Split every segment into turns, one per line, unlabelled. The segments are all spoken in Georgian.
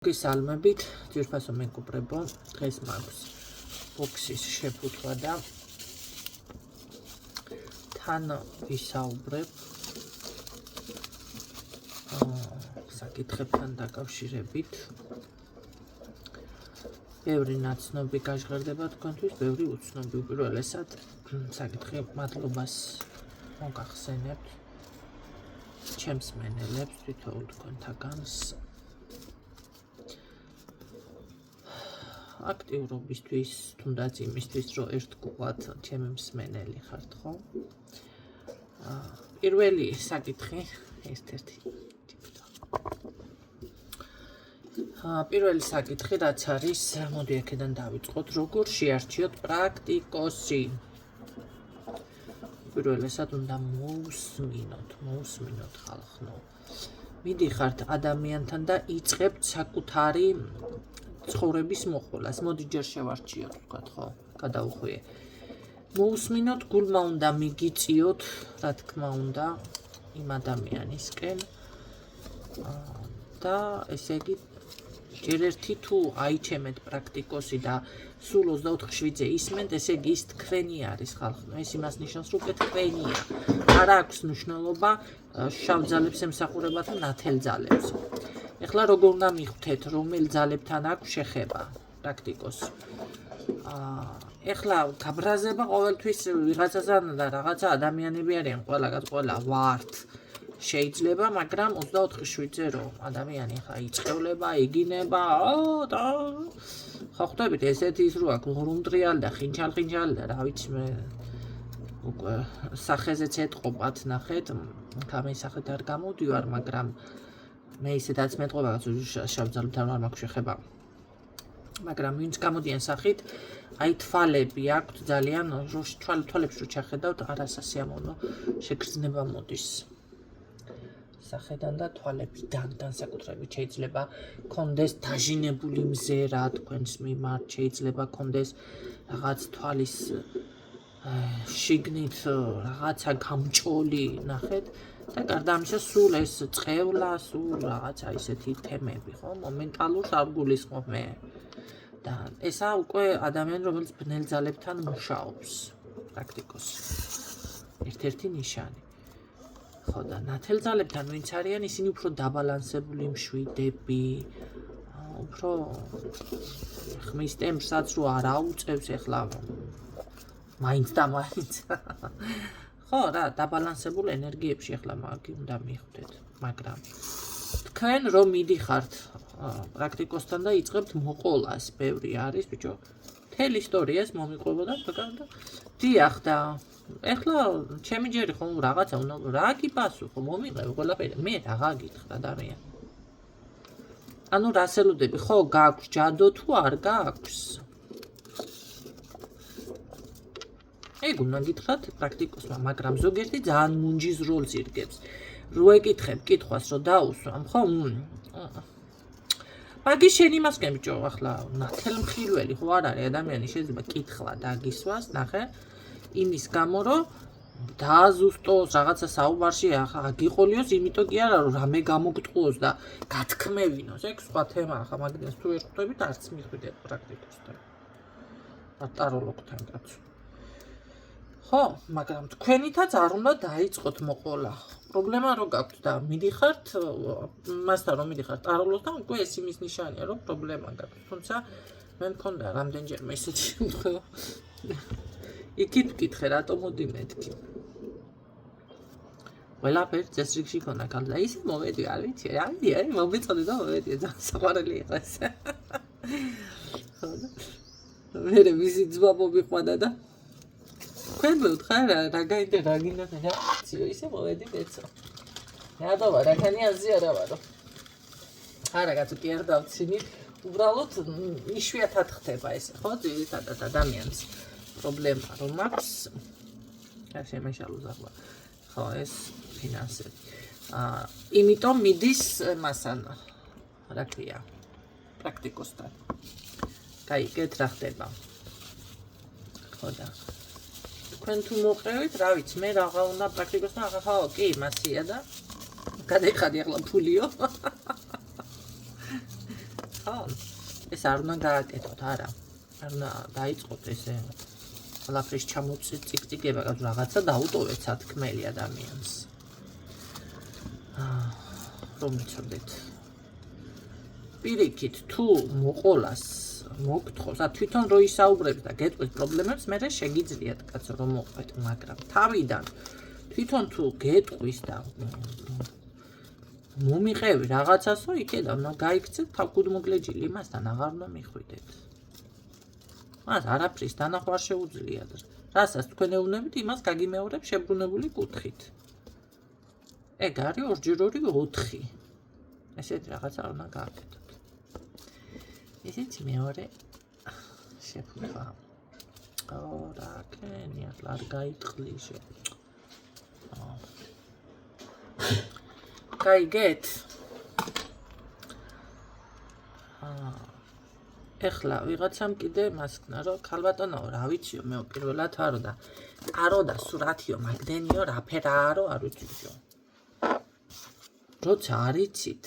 გისალმებით, ძირფასო მეგობრებო, დღეს მაქვს ბოქსის შეფუთვა და თან ვისაუბრებ საკითხებთან დაკავშირებით. ბევრი ნაცნობი გაჟღერდება თქვენთვის, ბევრი უცნობი. უპირველესად საკითხი მადლობას მოგახსენებთ ჩემს მენელებს, თითოეულ თქვენთაგანს. აქტიურობისთვის, თუნდაც იმისთვის, რომ ერთგვარად ჩემი მსმენელი ხართ, ხო? პირველი საკითხი, ერთ-ერთი. პირველი საკითხი, რაც არის, მოდი აქედან დავიწყოთ, როგორ შეარჩიოთ პრაქტიკოსი. პირველესად უნდა მოусმინოთ ხალხო. მიდიხართ ადამიანთან და იწყებთ საკუთარი ცხოვრების მოყოლას. მოდი ჯერ შევარჩიოთ, ვთქვათ, ხო? გადავუხვიე. მოусმინოთ, გულმა უნდა მიგიწიოთ, რა თქმა უნდა, იმ ადამიანისკენ. და ესე იგი, ჯერ ერთი თუ აიჩემეთ პრაქტიკოსი და სულ 24/7-ზე ისმენთ, ესე იგი ის თქვენი არის ხალხო. ეს იმას ნიშნავს, რომ უკვე თქვენია. არ აქვს მნიშვნელობა შავ ძალებს ემსახურება თუ ნათელ ძალებს. ეხლა როგორ უნდა მიხვდეთ, რომელ ძალებთან აქვს შეხება პრაქტიკოსს. ეხლა გაბრაზება ყოველთვის ვიღაცასთან და რაღაცა ადამიანები არიან, ყველა ვართ. შეიძლება, მაგრამ 24/7-ზე რომ ადამიანი ხა იწევლება, იგინება, და ხო ხვდებით, ესეთი ის რო აქვს ღრუნტრიალი და ხინჩალი და რა ვიცი მე უკვე სახეზეც ეთყობათ, ნახეთ, თამის სახით არ გამოდივარ, მაგრამ მე ისედაც მეტყობა შავ ძალებთან არ მაქვს შეხება. მაგრამ ვინც გამოდიან სახით, აი თვალები აქვთ ძალიან, თვალებს რო ჩახედავთ, არასასიამოვნო შეგრძნება მოდის. სახედან და თვალებიდან განსაკუთრებით შეიძლება კონდეს დაჟინებული მზერა თქვენს მიმართ, შეიძლება კონდეს რაღაც თვალის შიგნით რაღაცა გამჭოლი, ნახეთ. და გარდა ამისა, სულ ეს წყევლა, სულ რაღაცა ისეთი თემები, ხო? მომენტალურს არ გულისხმობ მე. და ესა უკვე ადამიანი, რომელიც ბნელ ძალებთან მუშაობს, პრაქტიკოსი. ერთ-ერთი ნიშანი. ხო და ნათელ ძალებთან ვინც არიან, ისინი უფრო დაბალანსებული მშვიდები, უფრო ხმის ტემპსაც რო არ აუწევს ეხლა მაინც და მაინც. ხო რა, დაბალანსებულ ენერგიებში ეხლა მაგი უნდა მიხვდეთ, მაგრამ თქვენ რომ მიდიხართ პრაქტიკოსთან და იწყებთ მოყოლას, ბევრი არის, ბიჭო. მთელი ისტორიას მომიყვებოდა და დიახ და ეხლა ჩემი ჯერი ხომ რაღაცა უნდა რა გიპასუხო, მომიღებ ყველაფერი, მე რა გითხრა ადამიანი. ანუ რას ელოდები, ხო, გაქვს ჯადო თუ არ გაქვს? ეგ უნდა გითხრათ პრაქტიკოსმა, მაგრამ ზოგიერთი ძალიან მუნჯის როლს ირგებს. რო ეკითხებ კითხვას, რო დაუსვამ, ხო? მაგის შენ იმასკენ ბიჭო, ახლა ნათელმხილველი ხო არ არის ადამიანი, შეიძლება კითხვა დაგისვას, ნახე, იმის გამო, რომ დააზუსტოს რაღაცა საუბარში აგიყოლიოს, იმიტომ კი არა, რომ რამე გამოგტყუოს და გათქმევინოს. ეგ სხვა თემა, ახლა მაგდენს თუ ვერ ხვდებით, არც მიხვდეთ პრაქტიკოსთან. ატაროლოგთან კაცო. ხო, მაგრამ თქვენითაც არ უნდა დაიწყოთ მოყოლა. პრობლემა რო გაქვთ და მიდიხართ მასთან რომ მიდიხართ ტაროლოგთან, უკვე ეს იმის ნიშანია, რომ პრობლემა გაქვთ. თუმცა მე მქონდა რამდენჯერმე ისეთი შემთხვევა. იქით ვკითხე, რატო მოდი მეთქი. ყველაფერი წესრიგში ქონდა კალდა, ისე მოვედი, არ ვიცი, აი, მომეწონე და მოვედი, ძალიან საყვარელი იყო ეს. ხო და მე მისი ძმა მომიყვანა და თქვენ მოვთხარ რა გაინდა რა გინდა და ციო ისე მოვედი მეცო. რატომა რაკანიანზე არა ვარო. არა კაცო კი არ დავცინი, უბრალოდ იშვიათად ხდება ესე, ხო? ძირითადად ადამიანს პრობლემა რომ აქვს არ შემეშალო ზაღვა. ხო, ეს ფინანსები. იმიტომ მიდის მასან, რა ქვია, პრაქტიკოსთან. გაიგეთ რა ხდება. ხო და თქვენ თუ მოყრევით, რა ვიცი, მე რაღა უნდა პრაქტიკოსთან, ახლა კი, მასია და გადაიხადი ახლა ფულიო. ხო? ეს არ უნდა გააკეთოთ, არა. არ უნდა დაიწყოთ ესე ყველაფრის ჩამოწიკწიკება, რაღაცა დაუტოვეთ სათქმელი ადამიანს. რომ იცოდეთ. პირიქით, თუ მოყოლას მოგთხოვს, თვითონ რო ისაუბრებს და გეტყვის პრობლემებს, მე შეგიძლიათ კაცო რომ მოყვეთ, მაგრამ თავიდან თვითონ თუ გეტყვის და მომიყევი რაღაცასო, იქედან უნდა გაიქცეთ თავგუდმოგლეჯილი, იმასთან აღარ უნდა მიხვიდეთ. მას არაფრის დანახვა არ შეუძლიათ. რასაც თქვენ ეუბნებით, იმას გაგიმეორებ შებრუნებული კუთხით. ეგ არის 2x2 4. ესეთ რაღაცა უნდა გააკეთოთ. ესეც მეორე შეფუთვა. რა კენი, ახლა არ გაიტყლიჟე. გაიგეთ? ეხლა ვიღაცამ კიდე მასკნა რომ ქალბატონო რა ვიციო მე პირველად ვარო და არო და სურათიო მაგდენიო რაფერაარო არ ვიციო. როცა არიცით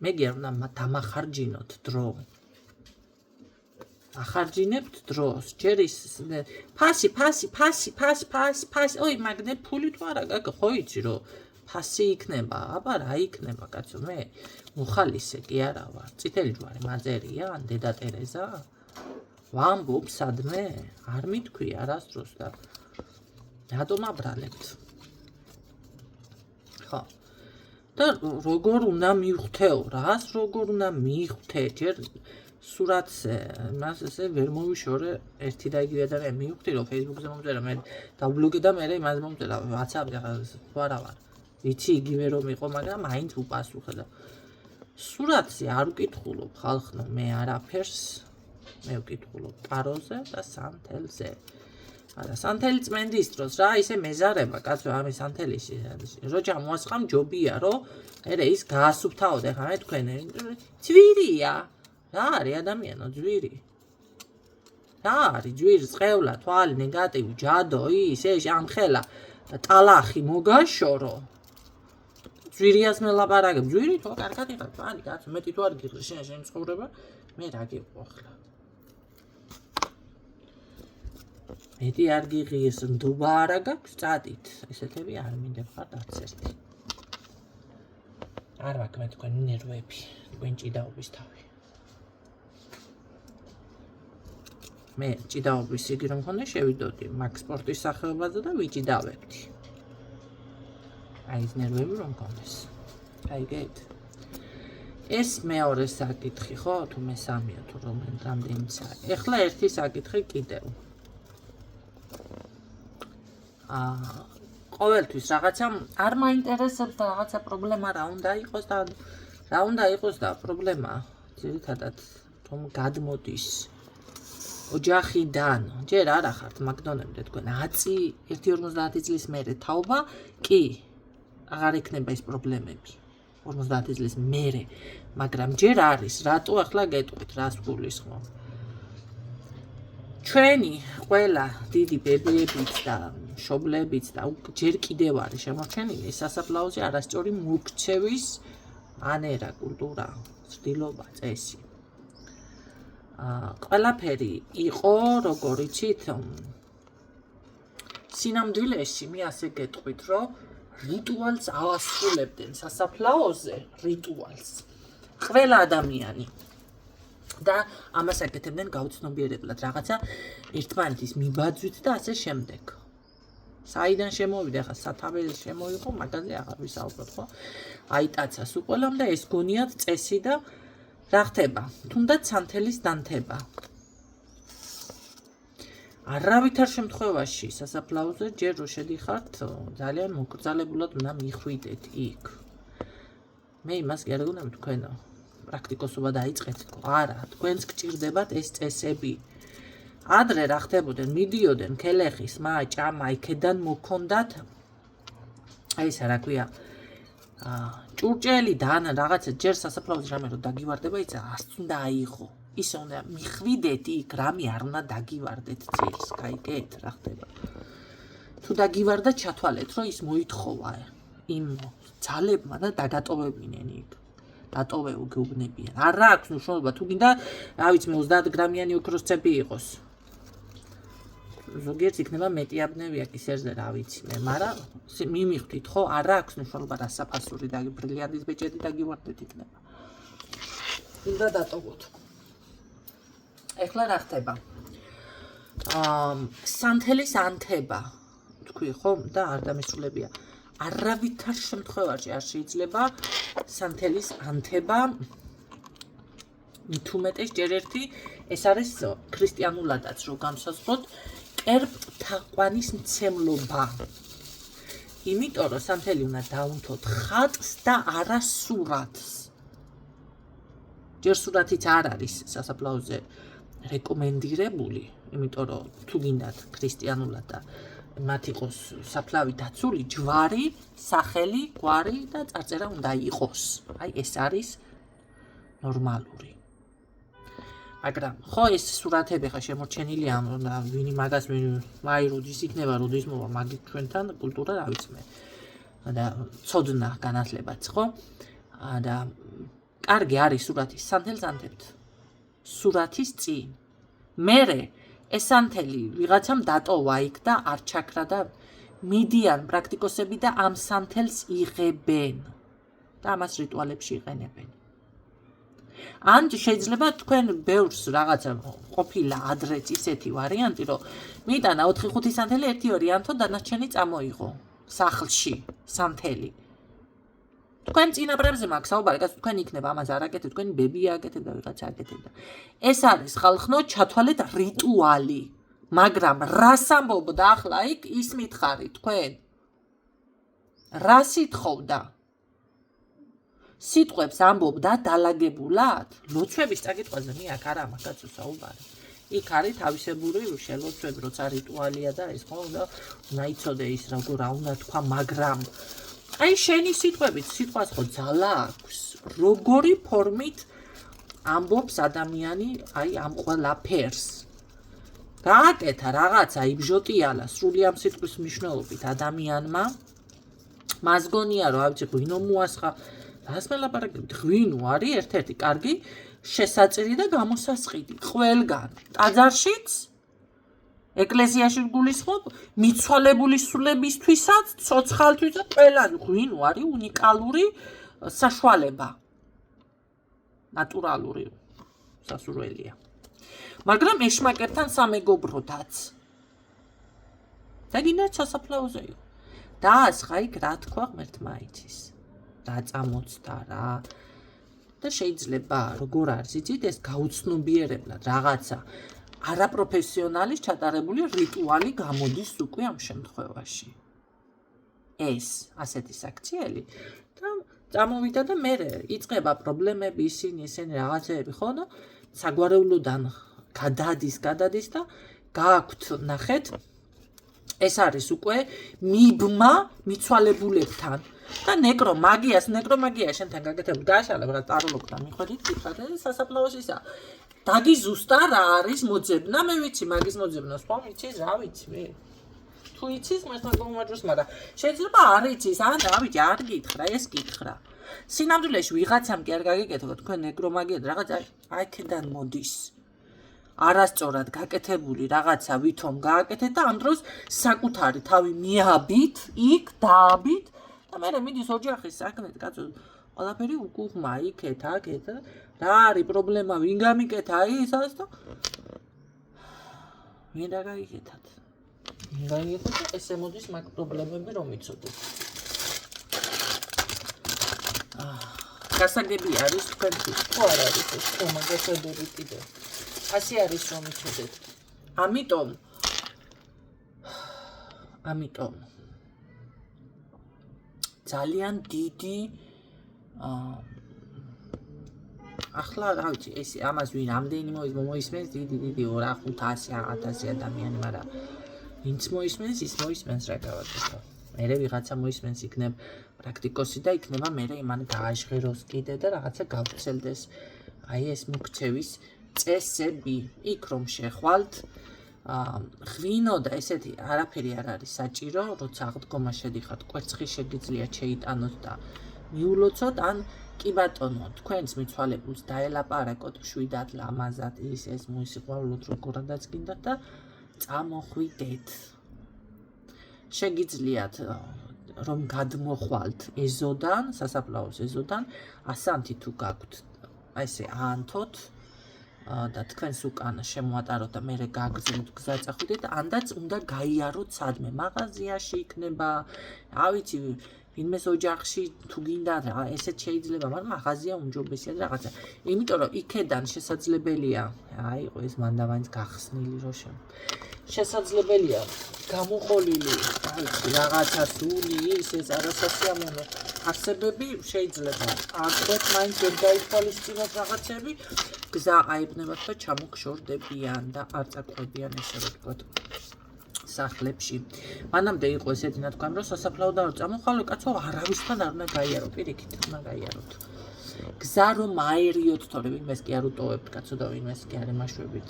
მე გერნა დამახარჯინოთ დრო. ახარჯინებთ დროს. ჯერ ის ფასი. ოი მაგდე ფული თუ არა გაგა ხო იცი რომ ფასი იქნება, აბა რა იქნება კაცო მე მოხალისე კი არა ვარ. წითელი ჯვარი მაძერია, დედა ტერეზა? ვამბობ სადმე? არ მითქვი არასდროს და რატომ აბრალებთ? ხო. და როგორ უნდა მივხვდეო, რას როგორ უნდა მივხვდე? ჯერ სურათზე, მას ესე ვერ მოვიშორე ერთი და იგივე ადამიანი მივხვდი რომ Facebook-ზე მომწერა მე დაბლოგე და მე იმას მომწერა WhatsApp-ზე ხო არა ვარ. ვიცი იგივე რომ იყო, მაგრამ მაინც უპასუხე და სურათზე არ ვკითხულობ ხალხო მე არაფერს, მე ვკითხულობ პაროზე და სანთელზე. არა, სანთელი წმენდის დროს რა ისე მეზარება კაცო ამის სანთელიში. რო ჩამოასხამ ჯობია რომ երը ის გაასუფთავოთ ახლა მე თქვენ ძვირია. რა არის ადამიანო ძვირი? რა არის ძვირი წევლა, თვალი, ნეგატივი, ჯადო, ის ამხელა ტალახი მოგაშორო. ძვირიას მელაპარაკებ, ძვირი თო კარგად იყავ, თვალი კაცო, მეტი თუ არ გიღრი შენ ცხოვრება, მე რა გიყო ახლა. მეტი არ გიღიეს, ნდობა არა გაქვს, წადით. ესეთები არ მინდა ხართ არც ერთი. არ ვაქვს მე თქვენი ნერვები, თქვენ ჭიდაობის თავი. მე ჭიდაობის იგივე რომ ხონდა შევიდოდი მაგ სპორტის სახეობაზე და ვიჭიდავებდი. აი ეს ნერვები რომ კონდეს. გაიგეთ? ეს მეორე საკითხი ხო თუ მესამეა თუ რამდენიც არის. ეხლა ერთი საკითხი კიდევ. ყოველთვის რაღაცა არ მაინტერესებს და რაღაცა პრობლემა რა უნდა იყოს და პრობლემა ძირითადად რომ გადმოდის ოჯახიდან. ჯერ არა ხართ მაგდონემდე თქვენ 1-50 წლის მერე თაობა კი აღარ ექნება ეს პრობლემები 50 წლის მერე, მაგრამ ჯერ არის რატო ახლა გეტყვით რას გულისხმობ. ჩვენი ყველა დიდი ბებიებიც და მშობლებიც და ჯერ კიდევ არის შემორჩენილი სასაფლაოზე არასწორი მოქცევის მანერა, კულტურა, ცდილობა, წესი. ყველაფერი იყო, როგორ იცით, სინამდვილეში მე ასე გეტყვით, რომ რიტუალს ავასრულებდნენ სასაფლაოზე, რიტუალს. ყველა ადამიანი. და ამას აკეთებდნენ გაუცნობიერებლად, რაღაცა ერთმანეთის მიბაძვით და ასე შემდეგ. საიდან შემოვიდა, ხა სათავეში შემოიღო, მაგაზე აღარ ვისაუბროთ, ხო? აიტაცას უყოლამ და ეს გონიათ წესი და რა ხდება? თუნდაც სანთელის დანთება. არავითარ შემთხვევაში სასაფლაოზე ჯერ რო შედიხართ, ძალიან მოკრძალებულად უნდა მიხვიდეთ იქ. მე იმას კი არ გონებ თქვენო. პრაქტიკოსობა დაიწყეთ, არა, თქვენს გჭირდებათ ეს წესები. ადრე რა ხდებოდნენ, მიდიოდნენ ქელეხის, ჭამა, იქედან მოქონდათ აი ეს რა ქვია, ჭურჭელი და რაღაცა ჯერ სასაფლაოზე რამე რო დაგივარდება, იცი, ას უნდა აიღო. ისე უნდა მიხვიდეთ იქ, რამე არ უნდა დაგივარდეთ ძილს, გაიგეთ, რა ხდება. თუ დაგივარდა, ჩათვალეთ, რომ ის მოითხოვა იმ ძალებმა და დაგატოვებინენ იქ. დატოვეო გეუბნებიან. არა აქვს მნიშვნელობა თუ გინდა, რა ვიცი, მე 30 გრამიანი ოქროსცეპი იყოს. ზოგიერთ იქნება მეტიაბნევია კისერზე, რა ვიცი მე, მაგრამ მიმიხვდით ხო, არა აქვს მნიშვნელობა რა საფასური და ბრილიანტის ბეჭედი დაგივარდეთ იქნება. გინდა დატოვოთ. ეხლა რა ხდება? სანთელის ანთება, თქვი ხო და არ დამისულებია. არავითარ შემთხვევაში არ შეიძლება სანთელის ანთება, მით უმეტეს ჯერ ერთი ეს არის ქრისტიანულადაც რო განსაზღვროთ კერპთაყვანის მცემლობა. იმიტომ რომ სანთელი უნდა დაუნთოთ ხატს და არა სურათს. ჯერ სურათიც არ არის სასაფლაოზე რეკომენდირებული, იმიტომ რომ თუ გინდათ ქრისტიანულად და მათ იყოს საფლავი დაცული, ჯვარი, სახელი, გვარი და წარწერა უნდა იყოს. აი ეს არის ნორმალური. მაგრამ ხო ეს სურათები ხა შემორჩენილია, და ვინი მაგას აი როდის იქნება, როდის მოვა მაგით ჩვენთან კულტურა, რა ვიცი მე. და ცოდნა განათლებაც, ხო? და კარგი არის სურათის სანთელს ანთებთ. სურათის წინ. მერე ეს სანთელი ვიღაცამ დატოვა იქ და არ ჩაქრა და მიდიან პრაქტიკოსები და ამ სანთელს იღებენ და ამას რიტუალებში იყენებენ. ან შეიძლება თქვენ ბევრს რაღაცა ყოფილა ადრეც ისეთი ვარიანტი, რომ მიიტანა 4-5 სანთელი 1-2 ანთო დანარჩენი წამოიღო სახლში სანთელი. თქვენ წინაპრებზე მაქვს საუბარი, თქვენ იქნება ამას არ აკეთებთ, თქვენი ბებია აკეთებდა და ვიღაცა აკეთებდა. ეს არის ხალხნო ჩათვალეთ რიტუალი, მაგრამ რას ამბობდა ახლა იქ ის მითხარით თქვენ? რა სიტყობდა? სიტყვებს ამბობდა დალაგებულად? ლოცვების წაკითხვაზე მე აქ არა მაგაცო საუბარი. იქ არის თავისებური შელოცვები, როცა რიტუალია და ეს ხო უნდა იცოდე ის როგორ რა უნდა თქვა, მაგრამ აი შენი სიტყვებით, სიტყვას ხო ძალა აქვს. როგორი ფორმით ამბობს ადამიანი აი ამ ყველაფერს. გააკეთა რაღაცა იბჟოტიალა სრული ამ სიტყვის მნიშვნელობით ადამიანმა. მას გონია რომ ავიცი ღვინო მოასხა. რას მელაპარაკებთ? ღვინო არის ერთ-ერთი კარგი შესაწირი და გამოსასყიდი ყველგან. ტაძარშიც ეკლესიაში გულისხმობ მიცვალებული სულებისთვისაც, ცოცხალთვის და ყველან ღვინო არის უნიკალური საშუალება. ნატურალური სასურველია. მაგრამ ეშმაკერთან სამეგობროდაც. და გინდათ სასაფლაოზე იყო. დაასხა იქ რა თქვა ღმერთმა იცის. რა წამოწდა რა. და შეიძლება როგორ არის იცით ეს გაუცნობიერებლად რაღაცა არაპროფესიონალის ჩატარებული რიტუალი გამოდის უკვე ამ შემთხვევაში. ეს ასეთი საქციელი და წამოვიდა და მე იწყება პრობლემები ისინი რაღაცეები ხო და საგვარეულოდან გადადის და გააქვთ ნახეთ ეს არის უკვე მიბმა მიცვალებულებთან და ნეკრომაგია შენთან გაკეთებული გააშალებ რა ტაროლოგთან მიხვედით კითხავთ სასაფლაოსისა დაგი ზუსტა რა არის მოძებნა მე ვიცი მაგის მოძებნა სხვა ვიცის რა ვიცი მე თუ იცის მართლა გომაჯოს მაგრამ შეიძლება არ იცის ან რა ვიცი არ გითხრა ეს გითხრა სინამდვილეში ვიღაცამ კი არ გაგიკეთო თქვენ ნეკრომაგია რაღაცა აიქიდან მოდის არასწორად გაკეთებული რაღაცა ვითომ გააკეთეთ და ამ დროს საკუთარი თავი მიაბით იქ დააბით და მე მიდის ოჯახის საქმეთ კაცო ყველაფერი უკუღმა იქეთ აქეთ რა არის პრობლემა ვინ გამიკეთა ისას და მე და გაიგეთათ ესე მოდის მაგ პრობლემები რომ იცოდეთ გასაგები არის თქვენთვის ხო არ არის ეს მაგასადები კიდე ასე არის რომ იცოდეთ ამიტომ ძალიან დიდი ახლა რა ვიცი ეს ამას ვინ ამდენი მოისმენს დიდი 200-500 ადამიანი მაგრამ ვინც მოისმენს ის მოისმენს რა გავაკეთო მერე ვიღაცა მოისმენს იქნებ პრაქტიკოსი და იქნება მერე იმან გააჟღეროს კიდე და რაღაცა გავცელდეს აი ეს მოქცევის წესები იქ რომ შეხვალთ ღვინო და ესეთი არაფერი არ არის საჭირო როცა აღდგომა შედიხართ კვერცხი შეგიძლიათ შეიტანოთ და მიულოცოთ ან კი ბატონო თქვენს მიცვალებულს დაელაპარაკოთ მშვიდად ლამაზად ის ეს მოისიყვარულოთ როგორადაც გინდათ და წამოხვიდეთ შეგიძლიათ რომ გადმოხვალთ ეზოდან სასაფლაოს ეზოდან ასანთი თუ გაქვთ აი ესე აანთოთ და თქვენს უკან შემოატაროთ და მერე გააგზავნოთ გზა წახვიდეთ ანდაც უნდა გაიაროთ სადმე მაღაზიაში იქნება ავიცი ვინმეს ოჯახში თუ გინდა ესეც შეიძლება მაგრამ მაღაზია უმჯობესია და რაღაცა იმიტომ რომ იქედან შესაძლებელია აიყო ეს მანდავანის გახსნილი რო შესაძლებელია გამოყოლილი რაღაცა სული ის ეს არასასიამოვნო არსებები შეიძლება აღდგეთ მაინც ვერ გაითვალისწინოთ რაღაცები გზა აიბნებათ და ჩამოგშორდებიან და არ წაკვებიან ესე რომ ვთქვათ სახლებში მანამდე იყო ესეთი ნათქვამი რომ სასაფლაოდან რომ წამოხვალო კაცო არავისთან არ უნდა გაიარო პირიქით უნდა გაიაროთ გზა რომ აერიოთ თორე ვინმეს კი არ უტოვებთ კაცო და ვინმეს კი არ ემაშვებით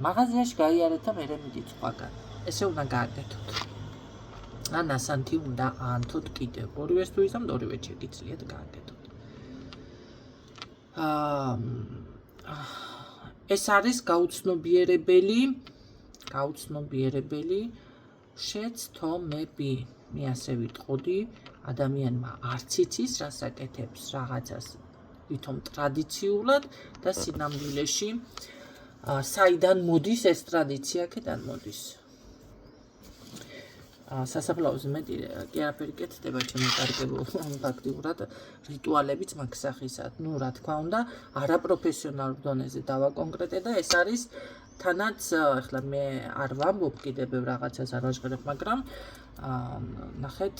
მაღაზიაში გაიარეთ და მერე მიდით სხვაგან ესე უნდა გააკეთოთ ან ასანთი უნდა აანთოთ კიდევ ორივეს თუ იზამთ ორივე შეგიძლიათ გააკეთოთ ეს არის გაუცნობიერებელი შეცდომები მე ასე ვიტყოდი ადამიანმა არც იცის რას აკეთებს რაღაცას ვითომ ტრადიციულად და სინამდვილეში საიდან მოდის ეს ტრადიცია აქედან მოდის სასაფლაოზე მეტი კი არაფერი კეთდება ჩემი კარგებო ფაქტიურად რიტუალებიც მაგ სახისად ნუ რა თქმა უნდა არაპროფესიონალურ დონეზე დავაკონკრეტე და ეს არის თანაც ახლა მე არ ვამბობ კიდევ ბევრ რაღაცას არ ვაჟღერებ მაგრამ ნახეთ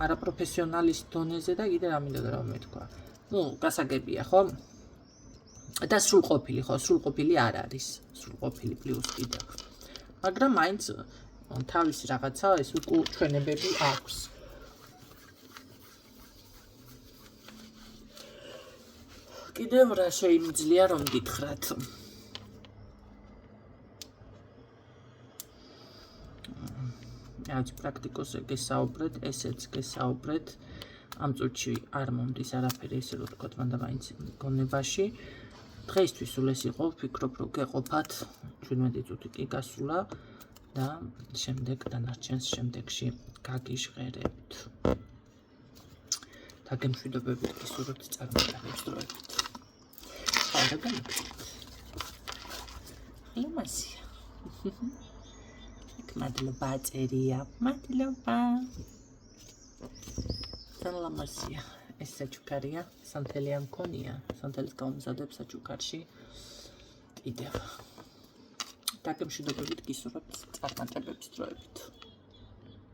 არაპროფესიონალის დონეზე და კიდე რამინდა რომ მეთქვა ნუ გასაგებია ხო და სრულყოფილი არ არის სრულყოფილი პლუს კიდევ მაგრამ მაინც თავისი რაღაცა ეს უკუჩვენებები აქვს კიდევ რა შეიძლება რომ გითხრათ რაც პრაქტიკოსზე გესაუბრეთ ესეც გესაუბრეთ ამ წუთში არ მომდის არაფერი ესე რომ ვთქვათ მანდავაინც გონებაში დღეისთვის სულ ეს იყო ვფიქრობ რომ გეყოფათ 17 წუთი კი გასულა და შემდეგ დანარჩენს შემდეგში გაგიჟღერებთ დაგემშვიდობებით გისურვებთ წარმატებებს დროებით ხალხი გამიგეთ იმასია მადლობა წერია მადლობა სალამასია ეს საჩუქარია სანთელი არ მქონია სანთელის გამომზადებ საჩუქარში კიდევ დაგემშვიდობებით გისურვებთ წარმატებებს დროებით